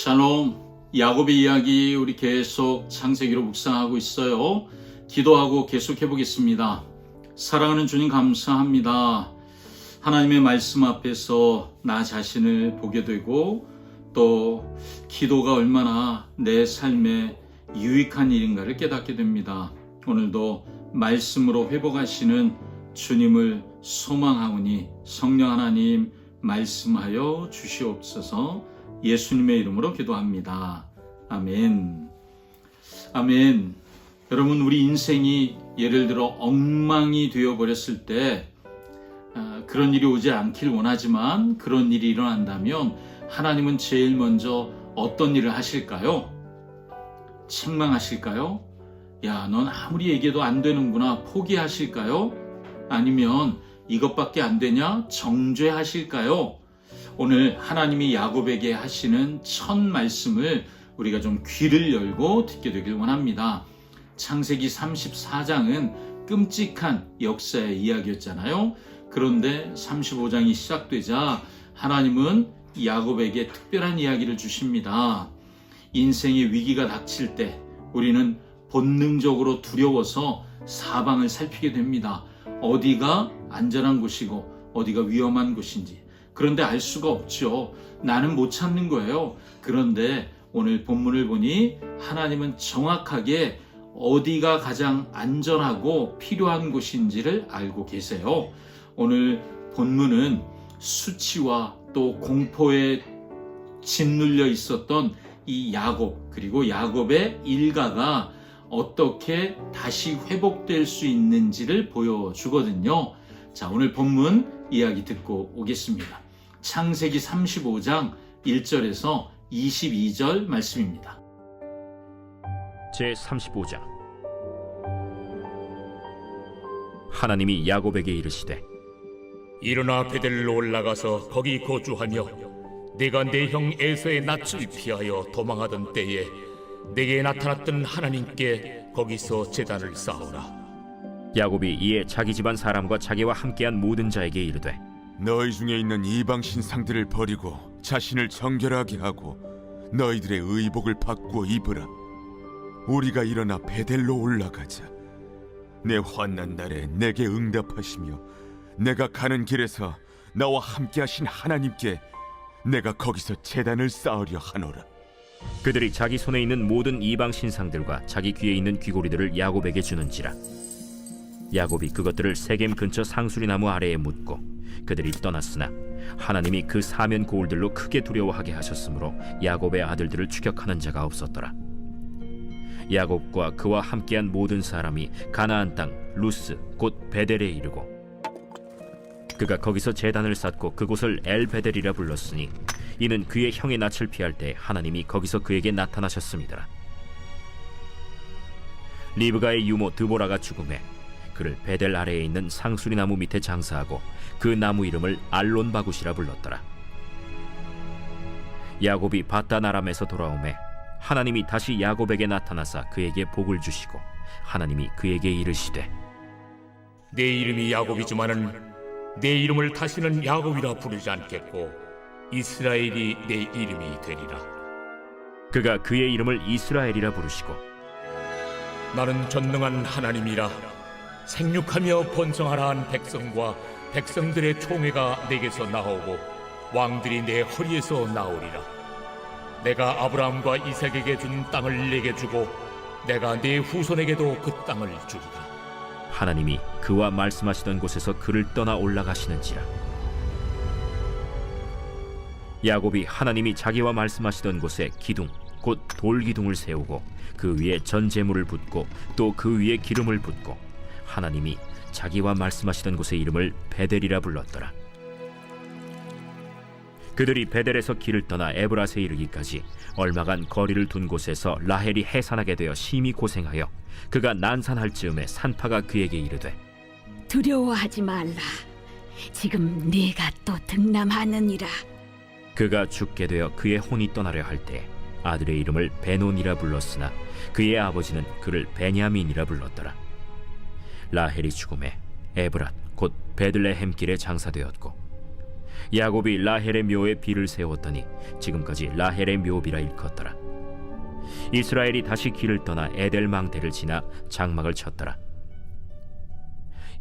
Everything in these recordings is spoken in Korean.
샬롬, 야곱의 이야기 우리 계속 창세기로 묵상하고 있어요. 기도하고 계속해 보겠습니다. 사랑하는 주님 감사합니다. 하나님의 말씀 앞에서 나 자신을 보게 되고 또 기도가 얼마나 내 삶에 유익한 일인가를 깨닫게 됩니다. 오늘도 말씀으로 회복하시는 주님을 소망하오니 성령 하나님 말씀하여 주시옵소서. 예수님의 이름으로 기도합니다. 아멘. 아멘. 여러분, 우리 인생이 예를 들어 엉망이 되어버렸을 때 그런 일이 오지 않길 원하지만 그런 일이 일어난다면 하나님은 제일 먼저 어떤 일을 하실까요? 책망하실까요? 야, 넌 아무리 얘기해도 안 되는구나 포기하실까요? 아니면 이것밖에 안 되냐? 정죄하실까요? 오늘 하나님이 야곱에게 하시는 첫 말씀을 우리가 좀 귀를 열고 듣게 되길 원합니다. 창세기 34장은 끔찍한 역사의 이야기였잖아요. 그런데 35장이 시작되자 하나님은 야곱에게 특별한 이야기를 주십니다. 인생의 위기가 닥칠 때 우리는 본능적으로 두려워서 사방을 살피게 됩니다. 어디가 안전한 곳이고 어디가 위험한 곳인지. 그런데 알 수가 없죠. 나는 못 찾는 거예요. 그런데 오늘 본문을 보니 하나님은 정확하게 어디가 가장 안전하고 필요한 곳인지를 알고 계세요. 오늘 본문은 수치와 또 공포에 짓눌려 있었던 이 야곱, 그리고 야곱의 일가가 어떻게 다시 회복될 수 있는지를 보여주거든요. 자, 오늘 본문 이야기 듣고 오겠습니다. 창세기 35장 1절에서 22절 말씀입니다. 제35장. 하나님이 야곱에게 이르시되 일어나 베델로 올라가서 거기 거주하며 네가 내 형 에서의 낯을 피하여 도망하던 때에 내게 나타났던 하나님께 거기서 제단을 쌓으라. 야곱이 이에 자기 집안 사람과 자기와 함께한 모든 자에게 이르되 너희 중에 있는 이방 신상들을 버리고 자신을 정결하게 하고 너희들의 의복을 바꾸어 입으라. 우리가 일어나 베델로 올라가자. 내 환난 날에 내게 응답하시며 내가 가는 길에서 나와 함께하신 하나님께 내가 거기서 제단을 쌓으려 하노라. 그들이 자기 손에 있는 모든 이방 신상들과 자기 귀에 있는 귀고리들을 야곱에게 주는지라. 야곱이 그것들을 세겜 근처 상수리 나무 아래에 묻고 그들이 떠났으나 하나님이 그 사면 고울들로 크게 두려워하게 하셨으므로 야곱의 아들들을 추격하는 자가 없었더라. 야곱과 그와 함께한 모든 사람이 가나안 땅 루스 곧 베델에 이르고 그가 거기서 제단을 쌓고 그곳을 엘베델이라 불렀으니 이는 그의 형의 낯을 피할 때 하나님이 거기서 그에게 나타나셨음이더라. 리브가의 유모 드보라가 죽음에 그를 베델 아래에 있는 상수리 나무 밑에 장사하고 그 나무 이름을 알론바굿이라 불렀더라. 야곱이 밧단 아람에서 돌아오매 하나님이 다시 야곱에게 나타나사 그에게 복을 주시고 하나님이 그에게 이르시되 내 이름이 야곱이지만은 내 이름을 다시는 야곱이라 부르지 않겠고 이스라엘이 내 이름이 되리라. 그가 그의 이름을 이스라엘이라 부르시고 나는 전능한 하나님이라. 생육하며 번성하라 한 백성과 백성들의 총회가 내게서 나오고 왕들이 내 허리에서 나오리라. 내가 아브라함과 이삭에게 준 땅을 내게 주고 내가 내 후손에게도 그 땅을 주리라. 하나님이 그와 말씀하시던 곳에서 그를 떠나 올라가시는지라. 야곱이 하나님이 자기와 말씀하시던 곳에 기둥 곧 돌기둥을 세우고 그 위에 전제물을 붓고 또 그 위에 기름을 붓고 하나님이 자기와 말씀하시던 곳의 이름을 베델이라 불렀더라. 그들이 베델에서 길을 떠나 에브라스에 이르기까지 얼마간 거리를 둔 곳에서 라헬이 해산하게 되어 심히 고생하여 그가 난산할 즈음에 산파가 그에게 이르되 두려워하지 말라. 지금 네가 또 등남하느니라. 그가 죽게 되어 그의 혼이 떠나려 할 때 아들의 이름을 베논이라 불렀으나 그의 아버지는 그를 베냐민이라 불렀더라. 라헬이 죽음에 에브랏 곧 베들레헴 길에 장사되었고 야곱이 라헬의 묘에 비를 세웠더니 지금까지 라헬의 묘비라 일컫더라. 이스라엘이 다시 길을 떠나 에델 망대를 지나 장막을 쳤더라.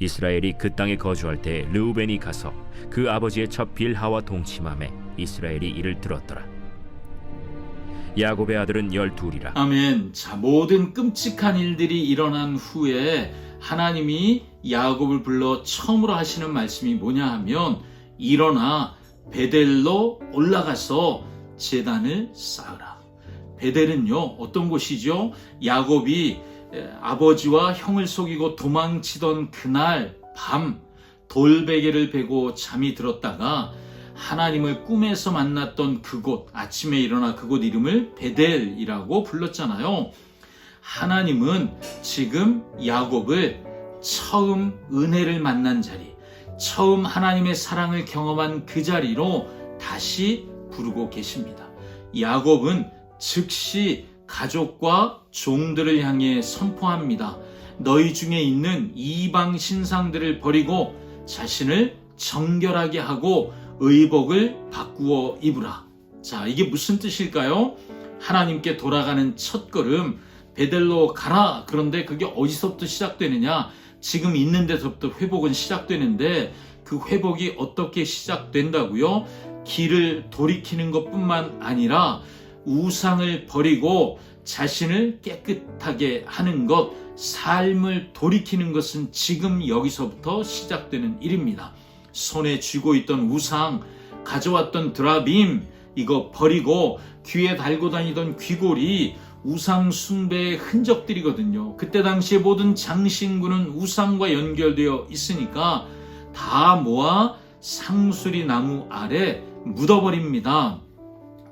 이스라엘이 그 땅에 거주할 때 르우벤이 가서 그 아버지의 첩 빌하와 동침함에 이스라엘이 이를 들었더라. 야곱의 아들은 12이라. 아멘. 자, 모든 끔찍한 일들이 일어난 후에 하나님이 야곱을 불러 처음으로 하시는 말씀이 뭐냐 하면, 일어나 베델로 올라가서 제단을 쌓으라. 베델은요, 어떤 곳이죠? 야곱이 아버지와 형을 속이고 도망치던 그날 밤 돌베개를 베고 잠이 들었다가 하나님을 꿈에서 만났던 그곳, 아침에 일어나 그곳 이름을 베델이라고 불렀잖아요. 하나님은 지금 야곱을 처음 은혜를 만난 자리, 처음 하나님의 사랑을 경험한 그 자리로 다시 부르고 계십니다. 야곱은 즉시 가족과 종들을 향해 선포합니다. 너희 중에 있는 이방 신상들을 버리고 자신을 정결하게 하고 의복을 바꾸어 입으라. 자, 이게 무슨 뜻일까요? 하나님께 돌아가는 첫걸음, 베델로 가라. 그런데 그게 어디서부터 시작되느냐? 지금 있는 데서부터 회복은 시작되는데, 그 회복이 어떻게 시작된다고요? 길을 돌이키는 것뿐만 아니라 우상을 버리고 자신을 깨끗하게 하는 것, 삶을 돌이키는 것은 지금 여기서부터 시작되는 일입니다. 손에 쥐고 있던 우상, 가져왔던 드라빔, 이거 버리고 귀에 달고 다니던 귀고리, 우상 숭배의 흔적들이거든요. 그때 당시에 모든 장신구는 우상과 연결되어 있으니까 다 모아 상수리 나무 아래 묻어버립니다.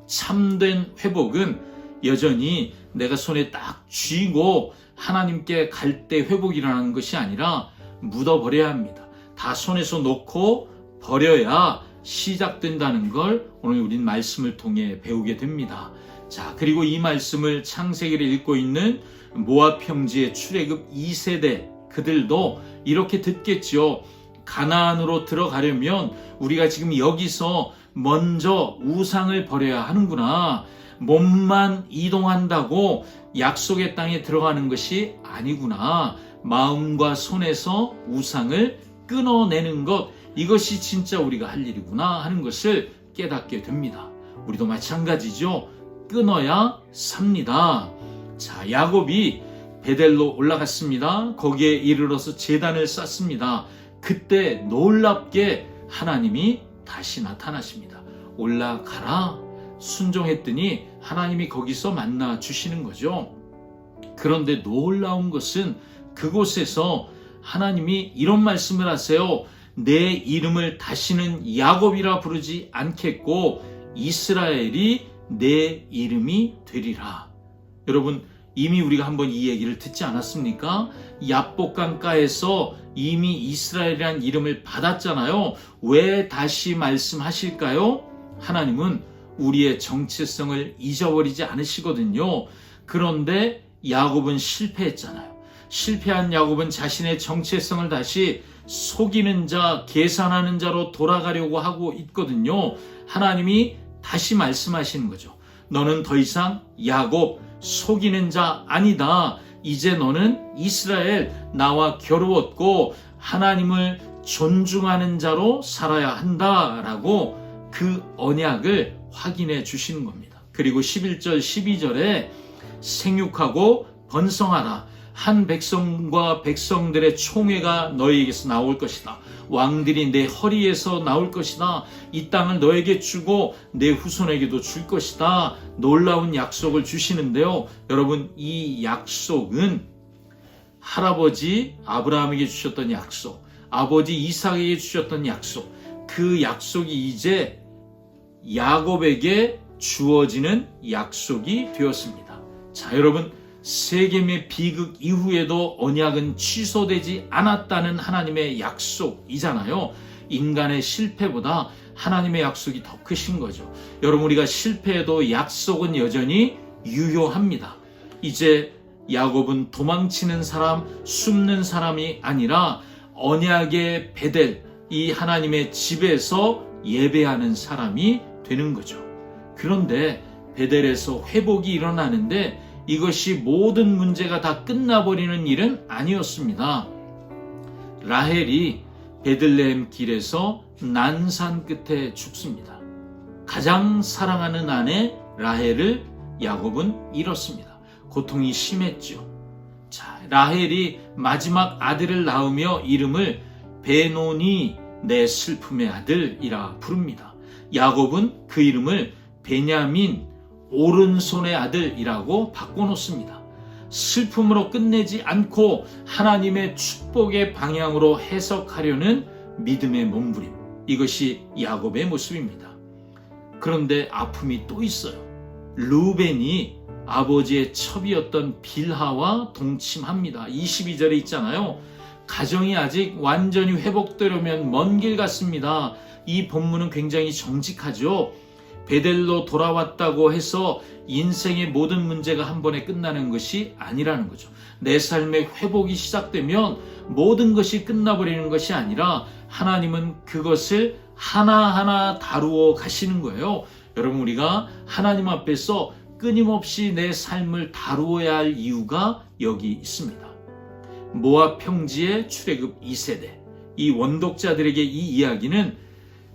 참된 회복은 여전히 내가 손에 딱 쥐고 하나님께 갈 때 회복이 일어나는 것이 아니라 묻어버려야 합니다. 다 손에서 놓고 버려야 시작된다는 걸 오늘 우린 말씀을 통해 배우게 됩니다. 자, 그리고 이 말씀을 창세기를 읽고 있는 모압 형제의 출애굽 2세대 그들도 이렇게 듣겠죠. 가나안으로 들어가려면 우리가 지금 여기서 먼저 우상을 버려야 하는구나. 몸만 이동한다고 약속의 땅에 들어가는 것이 아니구나. 마음과 손에서 우상을 끊어내는 것, 이것이 진짜 우리가 할 일이구나 하는 것을 깨닫게 됩니다. 우리도 마찬가지죠. 끊어야 삽니다. 자, 야곱이 베델로 올라갔습니다. 거기에 이르러서 제단을 쌓습니다. 그때 놀랍게 하나님이 다시 나타나십니다. 올라가라. 순종했더니 하나님이 거기서 만나 주시는 거죠. 그런데 놀라운 것은 그곳에서 하나님이 이런 말씀을 하세요. 내 이름을 다시는 야곱이라 부르지 않겠고 이스라엘이 내 이름이 되리라. 여러분, 이미 우리가 한번 이 얘기를 듣지 않았습니까? 야복강가에서 이미 이스라엘이라는 이름을 받았잖아요. 왜 다시 말씀하실까요? 하나님은 우리의 정체성을 잊어버리지 않으시거든요. 그런데 야곱은 실패했잖아요. 실패한 야곱은 자신의 정체성을 다시 속이는 자, 계산하는 자로 돌아가려고 하고 있거든요. 하나님이 다시 말씀하시는 거죠. 너는 더 이상 야곱, 속이는 자 아니다. 이제 너는 이스라엘, 나와 겨루었고 하나님을 존중하는 자로 살아야 한다라고 그 언약을 확인해 주시는 겁니다. 그리고 11절, 12절에 생육하고 번성하라. 한 백성과 백성들의 총회가 너희에게서 나올 것이다. 왕들이 내 허리에서 나올 것이다. 이 땅을 너에게 주고 내 후손에게도 줄 것이다. 놀라운 약속을 주시는데요. 여러분, 이 약속은 할아버지 아브라함에게 주셨던 약속, 아버지 이삭에게 주셨던 약속, 그 약속이 이제 야곱에게 주어지는 약속이 되었습니다. 자, 여러분, 세겜의 비극 이후에도 언약은 취소되지 않았다는 하나님의 약속이잖아요. 인간의 실패보다 하나님의 약속이 더 크신 거죠. 여러분, 우리가 실패해도 약속은 여전히 유효합니다. 이제 야곱은 도망치는 사람, 숨는 사람이 아니라 언약의 베델, 이 하나님의 집에서 예배하는 사람이 되는 거죠. 그런데 베델에서 회복이 일어나는데 이것이 모든 문제가 다 끝나버리는 일은 아니었습니다. 라헬이 베들레헴 길에서 난산 끝에 죽습니다. 가장 사랑하는 아내 라헬을 야곱은 잃었습니다. 고통이 심했죠. 자, 라헬이 마지막 아들을 낳으며 이름을 베노니 내 슬픔의 아들이라 부릅니다. 야곱은 그 이름을 베냐민 오른손의 아들이라고 바꿔놓습니다. 슬픔으로 끝내지 않고 하나님의 축복의 방향으로 해석하려는 믿음의 몸부림, 이것이 야곱의 모습입니다. 그런데 아픔이 또 있어요. 루벤이 아버지의 첩이었던 빌하와 동침합니다. 22절에 있잖아요. 가정이 아직 완전히 회복되려면 먼 길 같습니다. 이 본문은 굉장히 정직하죠. 베델로 돌아왔다고 해서 인생의 모든 문제가 한 번에 끝나는 것이 아니라는 거죠. 내 삶의 회복이 시작되면 모든 것이 끝나버리는 것이 아니라 하나님은 그것을 하나하나 다루어 가시는 거예요. 여러분, 우리가 하나님 앞에서 끊임없이 내 삶을 다루어야 할 이유가 여기 있습니다. 모압 평지의 출애굽 2세대, 이 원독자들에게 이 이야기는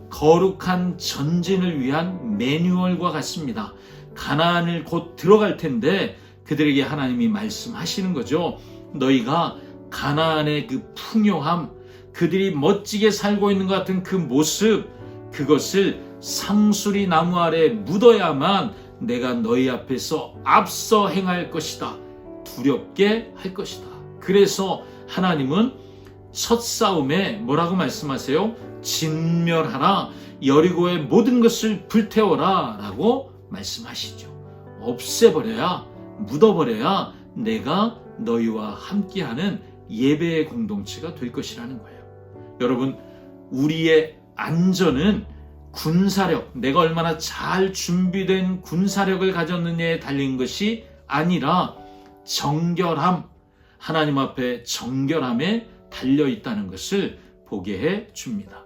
거룩한 전진을 위한 매뉴얼과 같습니다. 가나안을 곧 들어갈 텐데 그들에게 하나님이 말씀하시는 거죠. 너희가 가나안의 그 풍요함, 그들이 멋지게 살고 있는 것 같은 그 모습, 그것을 상수리 나무 아래 묻어야만 내가 너희 앞에서 앞서 행할 것이다. 두렵게 할 것이다. 그래서 하나님은 첫 싸움에 뭐라고 말씀하세요? 진멸하라, 여리고의 모든 것을 불태워라 라고 말씀하시죠. 없애버려야, 묻어버려야 내가 너희와 함께하는 예배의 공동체가 될 것이라는 거예요. 여러분, 우리의 안전은 군사력, 내가 얼마나 잘 준비된 군사력을 가졌느냐에 달린 것이 아니라 정결함, 하나님 앞에 정결함에 달려있다는 것을 보게 해 줍니다.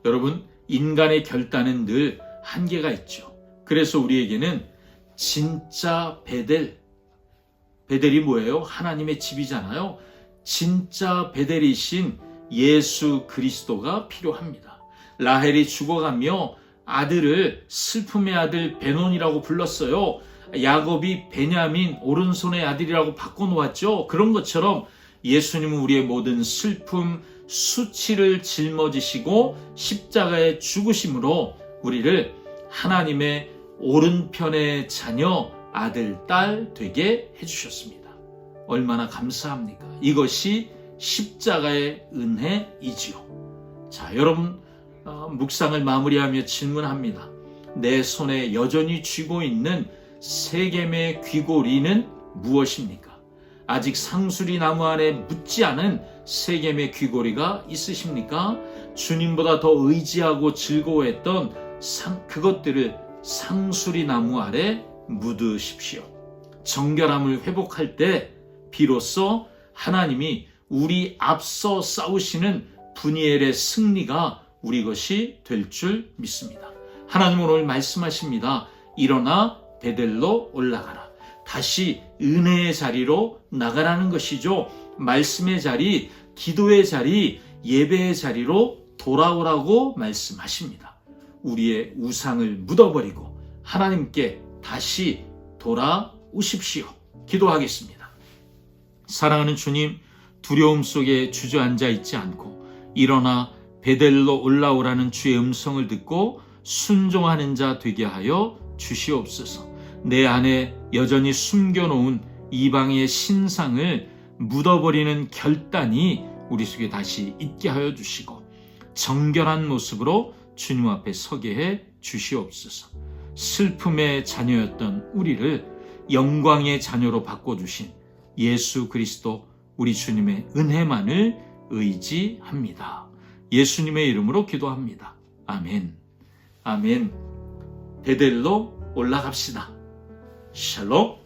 여러분, 인간의 결단은 늘 한계가 있죠. 그래서 우리에게는 진짜 베델이 뭐예요? 하나님의 집이잖아요. 진짜 베델이신 예수 그리스도가 필요합니다. 라헬이 죽어가며 아들을 슬픔의 아들 베논이라고 불렀어요. 야곱이 베냐민 오른손의 아들이라고 바꿔놓았죠. 그런 것처럼 예수님은 우리의 모든 슬픔, 수치를 짊어지시고 십자가에 죽으심으로 우리를 하나님의 오른편의 자녀, 아들, 딸 되게 해주셨습니다. 얼마나 감사합니까? 이것이 십자가의 은혜이지요. 자, 여러분, 묵상을 마무리하며 질문합니다. 내 손에 여전히 쥐고 있는 세겜의 귀고리는 무엇입니까? 아직 상수리 나무 안에 묻지 않은 세겜의 귀고리가 있으십니까? 주님보다 더 의지하고 즐거워했던 그것들을 상수리 나무 아래 묻으십시오. 정결함을 회복할 때 비로소 하나님이 우리 앞서 싸우시는 분이엘의 승리가 우리 것이 될 줄 믿습니다. 하나님은 오늘 말씀하십니다. 일어나 베델로 올라가라. 다시 은혜의 자리로 나가라는 것이죠. 말씀의 자리, 기도의 자리, 예배의 자리로 돌아오라고 말씀하십니다. 우리의 우상을 묻어버리고 하나님께 다시 돌아오십시오. 기도하겠습니다. 사랑하는 주님, 두려움 속에 주저앉아 있지 않고 일어나 베델로 올라오라는 주의 음성을 듣고 순종하는 자 되게 하여 주시옵소서. 내 안에 여전히 숨겨놓은 이방의 신상을 묻어버리는 결단이 우리 속에 다시 있게 하여 주시고 정결한 모습으로 주님 앞에 서게 해 주시옵소서. 슬픔의 자녀였던 우리를 영광의 자녀로 바꿔주신 예수 그리스도 우리 주님의 은혜만을 의지합니다. 예수님의 이름으로 기도합니다. 아멘. 아멘. 베델로 올라갑시다. 샬롬.